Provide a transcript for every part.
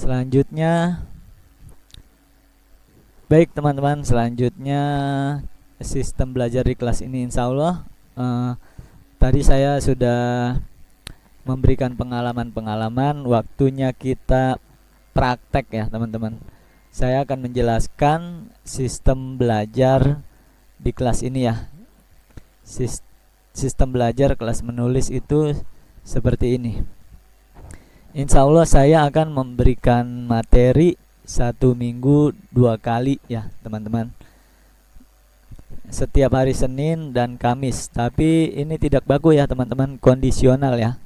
Selanjutnya, baik teman-teman, selanjutnya sistem belajar di kelas ini insya Allah tadi saya sudah memberikan pengalaman-pengalaman. Waktunya kita praktek ya teman-teman. Saya akan menjelaskan sistem belajar di kelas ini ya. Sistem belajar kelas menulis itu seperti ini. Insya Allah saya akan memberikan materi 1 minggu 2 kali ya teman-teman, setiap hari Senin dan Kamis. Tapi ini tidak baku ya teman-teman, kondisional ya.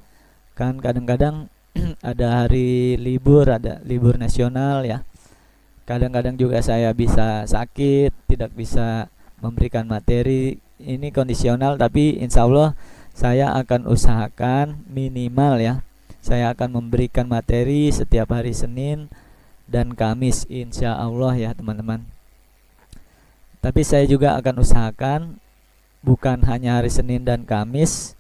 Kan kadang-kadang ada hari libur, ada libur nasional ya. Kadang-kadang juga saya bisa sakit, tidak bisa memberikan materi. Ini kondisional, tapi insya Allah saya akan usahakan minimal ya, saya akan memberikan materi setiap hari Senin dan Kamis insya Allah ya teman-teman. Tapi saya juga akan usahakan bukan hanya hari Senin dan Kamis,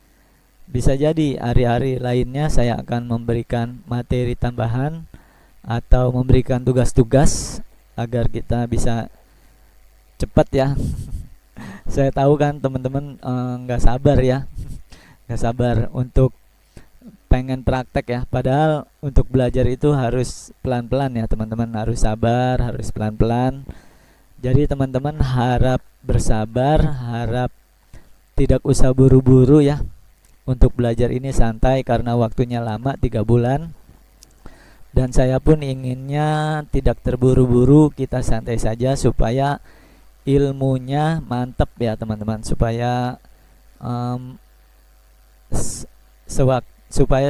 bisa jadi hari-hari lainnya saya akan memberikan materi tambahan atau memberikan tugas-tugas agar kita bisa cepat ya. Saya tahu kan teman-teman nggak sabar ya, nggak sabar untuk pengen praktek ya. Padahal untuk belajar itu harus pelan-pelan ya teman-teman, harus sabar, harus pelan-pelan. Jadi teman-teman harap bersabar, harap tidak usah buru-buru ya. Untuk belajar ini santai karena waktunya lama 3 bulan. Dan saya pun inginnya tidak terburu-buru, kita santai saja supaya ilmunya mantap ya teman-teman. Supaya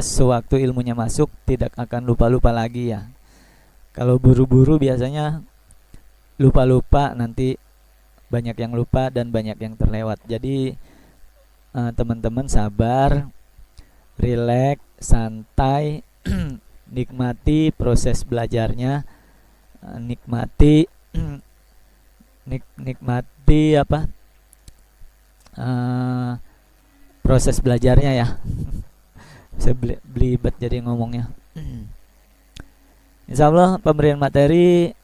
sewaktu ilmunya masuk tidak akan lupa-lupa lagi ya. Kalau buru-buru biasanya lupa-lupa, nanti banyak yang lupa dan banyak yang terlewat. Jadi teman-teman sabar, rileks, santai, nikmati proses belajarnya, nikmati apa proses belajarnya ya. Saya belibet jadi ngomongnya. Insya Allah pemberian materi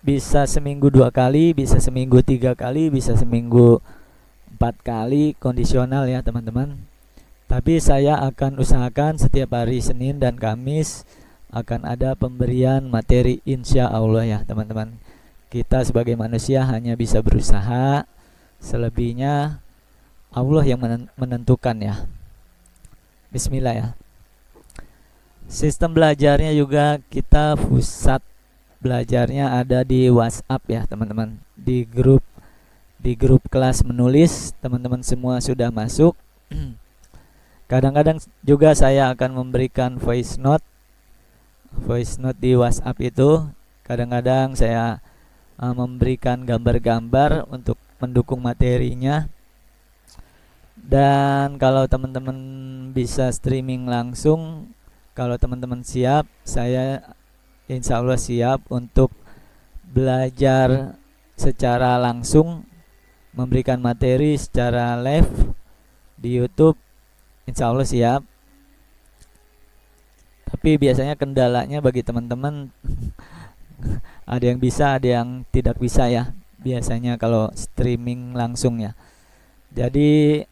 bisa seminggu 2 kali, bisa seminggu 3 kali, bisa seminggu 4 kali, kondisional ya teman-teman. Tapi saya akan usahakan setiap hari Senin dan Kamis akan ada pemberian materi insya Allah ya teman-teman. Kita sebagai manusia hanya bisa berusaha, selebihnya Allah yang menentukan ya. Bismillah ya. Sistem belajarnya juga kita pusat belajarnya ada di WhatsApp ya teman-teman. Di grup kelas menulis teman-teman semua sudah masuk. Kadang-kadang juga saya akan memberikan voice note di WhatsApp itu. Kadang-kadang saya memberikan gambar-gambar untuk mendukung materinya. Dan kalau teman-teman bisa streaming langsung, kalau teman-teman siap, saya insya Allah siap untuk belajar secara langsung, memberikan materi secara live di YouTube. Insya Allah siap. Tapi biasanya kendalanya bagi teman-teman ada yang bisa, ada yang tidak bisa ya. Biasanya kalau streaming langsung ya. Jadi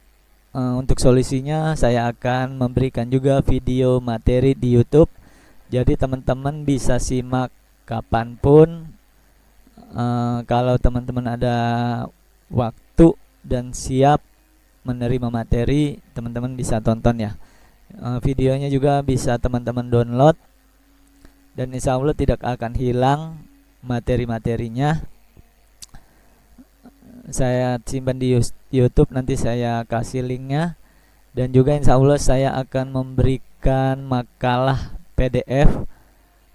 untuk solusinya saya akan memberikan juga video materi di YouTube. Jadi teman-teman bisa simak kapanpun. Kalau teman-teman ada waktu dan siap menerima materi, teman-teman bisa tonton ya. Videonya juga bisa teman-teman download. Dan insya Allah tidak akan hilang materi-materinya. Saya simpan di YouTube, nanti saya kasih linknya. Dan juga insya Allah saya akan memberikan makalah PDF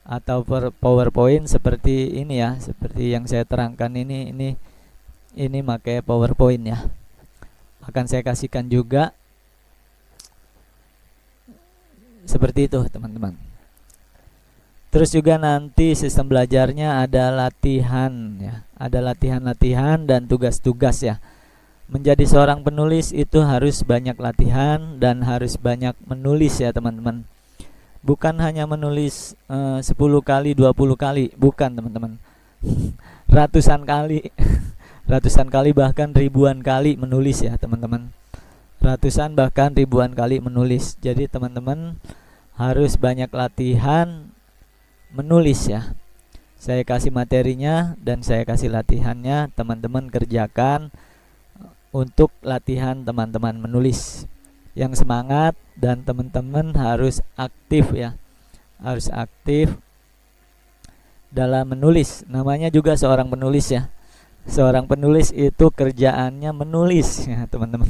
atau PowerPoint seperti ini ya, seperti yang saya terangkan ini pakai PowerPoint ya. Akan saya kasihkan juga seperti itu teman-teman. Terus juga nanti sistem belajarnya ada latihan ya, ada latihan-latihan dan tugas-tugas ya. Menjadi seorang penulis itu harus banyak latihan dan harus banyak menulis ya teman-teman. bukan hanya menulis 10 kali 20 kali, bukan teman-teman. Ratusan kali ratusan kali bahkan ribuan kali menulis ya teman-teman. Ratusan bahkan ribuan kali menulis. Jadi teman-teman harus banyak latihan menulis ya. Saya kasih materinya dan saya kasih latihannya, teman-teman kerjakan untuk latihan teman-teman menulis. Yang semangat dan teman-teman harus aktif ya. Harus aktif dalam menulis. Namanya juga seorang penulis ya. Seorang penulis itu kerjaannya menulis ya teman-teman.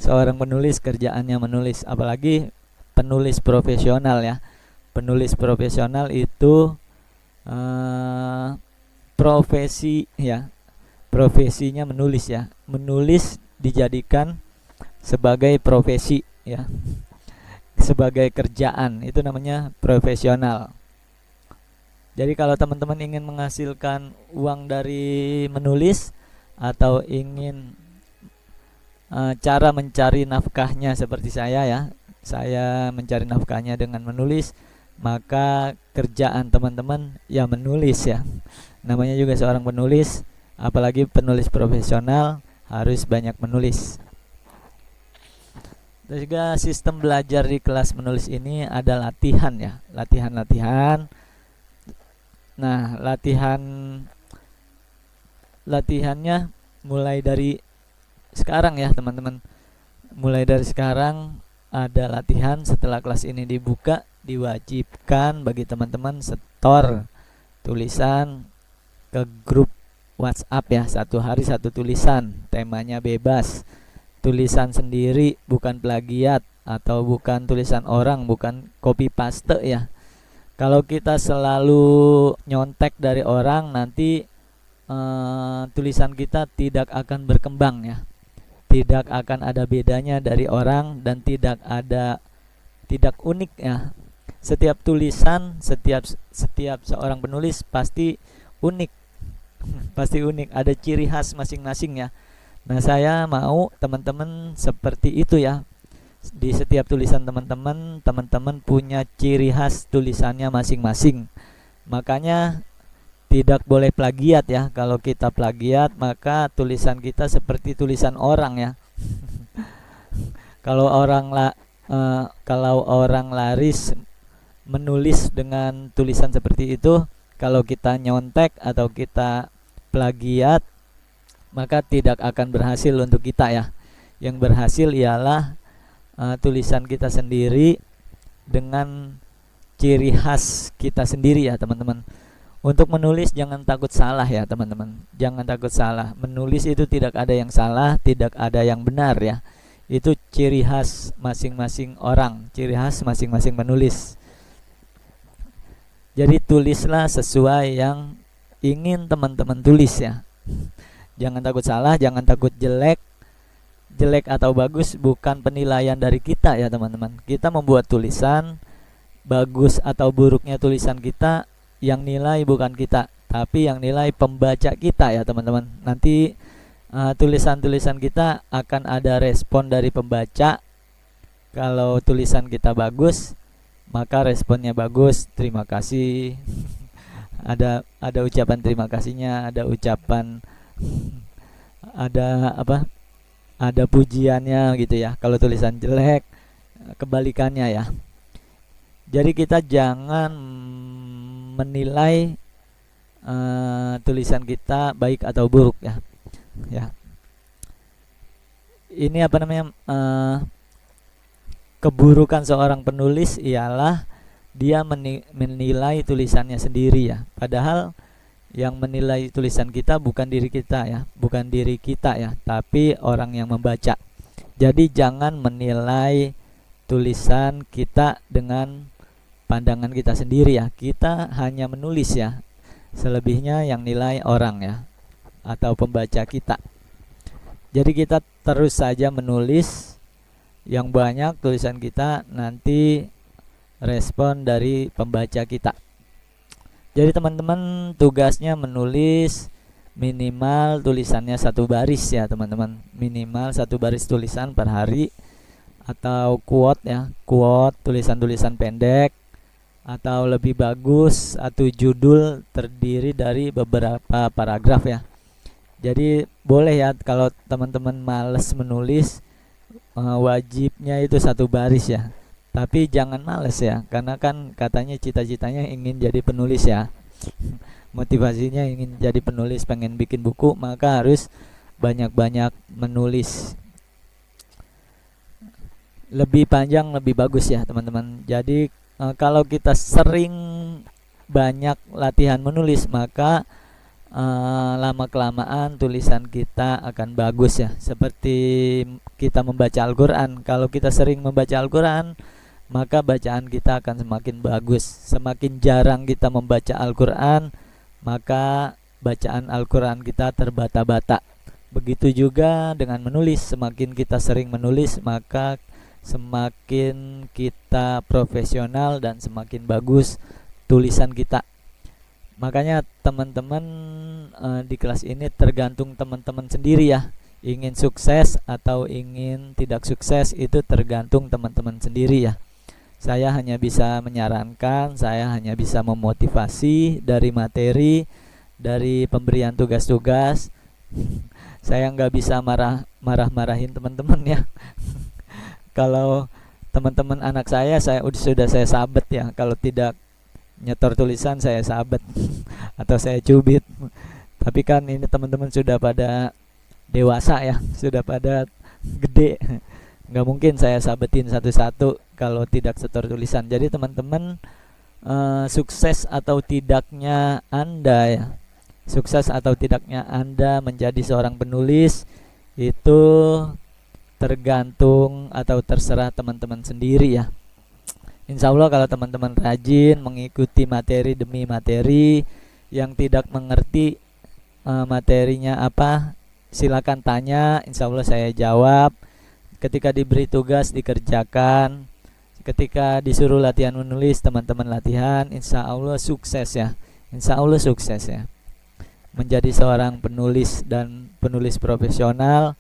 Seorang penulis kerjaannya menulis, apalagi penulis profesional ya. Penulis profesional itu profesi ya. Profesinya menulis ya. Menulis dijadikan sebagai profesi ya, sebagai kerjaan, itu namanya profesional. Jadi kalau teman-teman ingin menghasilkan uang dari menulis atau ingin cara mencari nafkahnya seperti saya ya, saya mencari nafkahnya dengan menulis, maka kerjaan teman-teman ya menulis ya. Namanya juga seorang penulis, apalagi penulis profesional harus banyak menulis. Dan juga sistem belajar di kelas menulis ini ada latihan ya, latihan-latihan. Nah, latihannya mulai dari sekarang ya teman-teman. Mulai dari sekarang ada latihan. Setelah kelas ini dibuka, diwajibkan bagi teman-teman setor tulisan ke grup WhatsApp ya. Satu hari satu tulisan, temanya bebas. Tulisan sendiri, bukan plagiat atau bukan tulisan orang, bukan copy paste ya. Kalau kita selalu nyontek dari orang, nanti tulisan kita tidak akan berkembang ya. Tidak akan ada bedanya dari orang dan tidak unik ya. Setiap tulisan, setiap seorang penulis pasti unik. Pasti unik, ada ciri khas masing-masing ya. Nah, saya mau teman-teman seperti itu ya. Di setiap tulisan teman-teman punya ciri khas tulisannya masing-masing. Makanya tidak boleh plagiat ya. Kalau kita plagiat, maka tulisan kita seperti tulisan orang ya. Kalau orang laris menulis dengan tulisan seperti itu, kalau kita nyontek atau kita plagiat, maka tidak akan berhasil untuk kita ya. Yang berhasil ialah tulisan kita sendiri dengan ciri khas kita sendiri ya teman-teman. Untuk menulis jangan takut salah ya teman-teman. Jangan takut salah. Menulis itu tidak ada yang salah, tidak ada yang benar ya. Itu ciri khas masing-masing orang, ciri khas masing-masing penulis. Jadi tulislah sesuai yang ingin teman-teman tulis ya. Jangan takut salah, jangan takut jelek. Jelek atau bagus bukan penilaian dari kita ya teman-teman. Kita membuat tulisan, bagus atau buruknya tulisan kita, yang nilai bukan kita, tapi yang nilai pembaca kita ya teman-teman. Nanti tulisan-tulisan kita akan ada respon dari pembaca. Kalau tulisan kita bagus, maka responnya bagus, terima kasih. Ada ucapan terima kasihnya, ada ucapan ada pujiannya gitu ya. Kalau tulisan jelek, kebalikannya ya. Jadi kita jangan menilai tulisan kita baik atau buruk ya. Ini keburukan seorang penulis ialah dia menilai tulisannya sendiri ya. Padahal yang menilai tulisan kita bukan diri kita ya, bukan diri kita ya, tapi orang yang membaca. Jadi jangan menilai tulisan kita dengan pandangan kita sendiri ya. Kita hanya menulis ya. Selebihnya yang nilai orang ya, atau pembaca kita. Jadi kita terus saja menulis yang banyak tulisan kita, nanti respon dari pembaca kita. Jadi teman-teman tugasnya menulis minimal tulisannya 1 baris ya teman-teman. Minimal 1 baris tulisan per hari. Atau quote ya, quote, tulisan-tulisan pendek atau lebih bagus satu judul terdiri dari beberapa paragraf ya. Jadi boleh ya kalau teman-teman males menulis, wajibnya itu satu baris ya. Tapi jangan males ya, karena kan katanya cita-citanya ingin jadi penulis ya. Motivasinya ingin jadi penulis, pengen bikin buku, maka harus banyak-banyak menulis. Lebih panjang lebih bagus ya teman-teman. Jadi kalau kita sering banyak latihan menulis, maka lama kelamaan tulisan kita akan bagus ya. Seperti kita membaca Al-Quran, kalau kita sering membaca Al-Quran, maka bacaan kita akan semakin bagus. Semakin jarang kita membaca Al-Quran, maka bacaan Al-Quran kita terbata-bata. Begitu juga dengan menulis, semakin kita sering menulis, maka semakin kita profesional dan semakin bagus tulisan kita. Makanya teman-teman di kelas ini tergantung teman-teman sendiri ya. Ingin sukses atau ingin tidak sukses itu tergantung teman-teman sendiri ya. Saya hanya bisa menyarankan, saya hanya bisa memotivasi dari materi, dari pemberian tugas-tugas. Saya nggak bisa marah-marahin teman-teman ya. Kalau teman-teman anak saya sudah saya sabet ya. Kalau tidak nyetor tulisan saya sabet atau saya cubit. Tapi kan ini teman-teman sudah pada dewasa ya, sudah pada gede, nggak mungkin saya sabetin satu-satu kalau tidak setor tulisan. Jadi teman-teman, sukses atau tidaknya Anda ya, sukses atau tidaknya Anda menjadi seorang penulis itu tergantung atau terserah teman-teman sendiri ya. Insya Allah kalau teman-teman rajin mengikuti materi demi materi, yang tidak mengerti materinya apa, silakan tanya, insya Allah saya jawab. Ketika diberi tugas dikerjakan, ketika disuruh latihan menulis teman-teman latihan, insya Allah sukses ya, insya Allah sukses ya. Menjadi seorang penulis dan penulis profesional,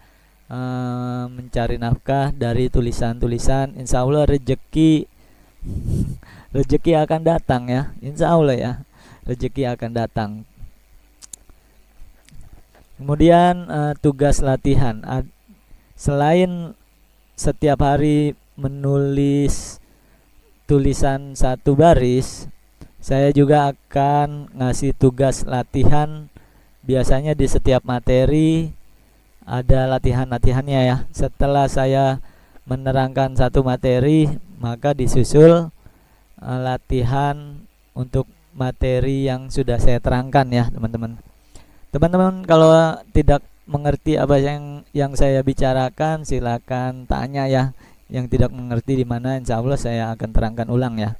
mencari nafkah dari tulisan-tulisan, insya Allah rezeki akan datang ya, insya Allah ya, rezeki akan datang. Kemudian tugas latihan, selain setiap hari menulis tulisan satu baris, saya juga akan ngasih tugas latihan. Biasanya di setiap materi ada latihan-latihannya ya. Setelah saya menerangkan satu materi, maka disusul latihan untuk materi yang sudah saya terangkan ya teman-teman. Teman-teman kalau tidak mengerti apa yang saya bicarakan, silakan tanya ya. Yang tidak mengerti di mana, insya Allah saya akan terangkan ulang ya.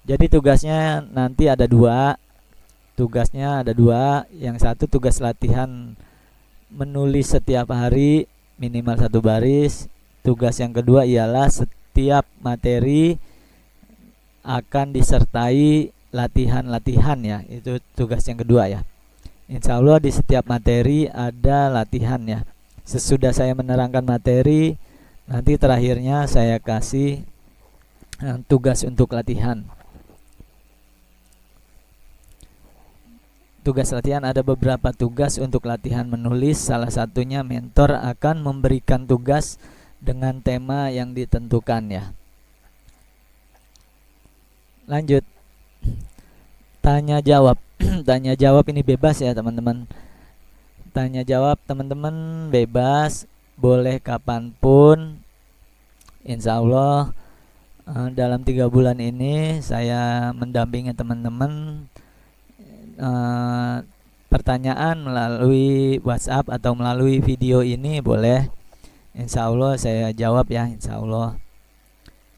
Jadi tugasnya nanti ada dua. Tugasnya ada dua. Yang satu tugas latihan menulis setiap hari minimal satu baris. Tugas yang kedua ialah setiap materi akan disertai latihan-latihan ya. Itu tugas yang kedua ya. Insya Allah di setiap materi ada latihan ya. Sesudah saya menerangkan materi, nanti terakhirnya saya kasih tugas untuk latihan. Tugas latihan ada beberapa tugas untuk latihan menulis. Salah satunya mentor akan memberikan tugas dengan tema yang ditentukan ya. Lanjut. Tanya jawab. Tanya jawab ini bebas ya teman-teman. Tanya jawab teman-teman bebas, boleh kapanpun. Insya Allah dalam 3 bulan ini saya mendampingi teman-teman. Pertanyaan melalui WhatsApp atau melalui video ini boleh. Insya Allah saya jawab ya, insya Allah.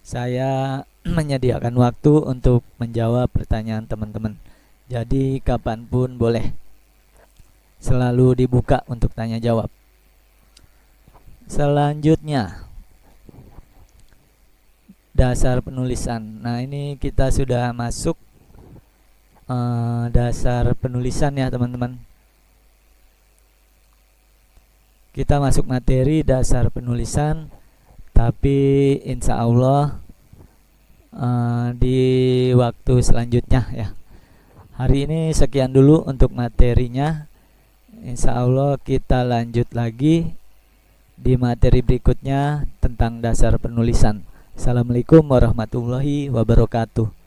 Saya menyediakan waktu untuk menjawab pertanyaan teman-teman. Jadi kapanpun boleh, selalu dibuka untuk tanya jawab. Selanjutnya dasar penulisan. Nah ini kita sudah masuk dasar penulisan ya teman-teman. Kita masuk materi dasar penulisan, tapi insya Allah di waktu selanjutnya ya. Hari ini sekian dulu untuk materinya. Insya Allah kita lanjut lagi di materi berikutnya tentang dasar penulisan. Assalamualaikum warahmatullahi wabarakatuh.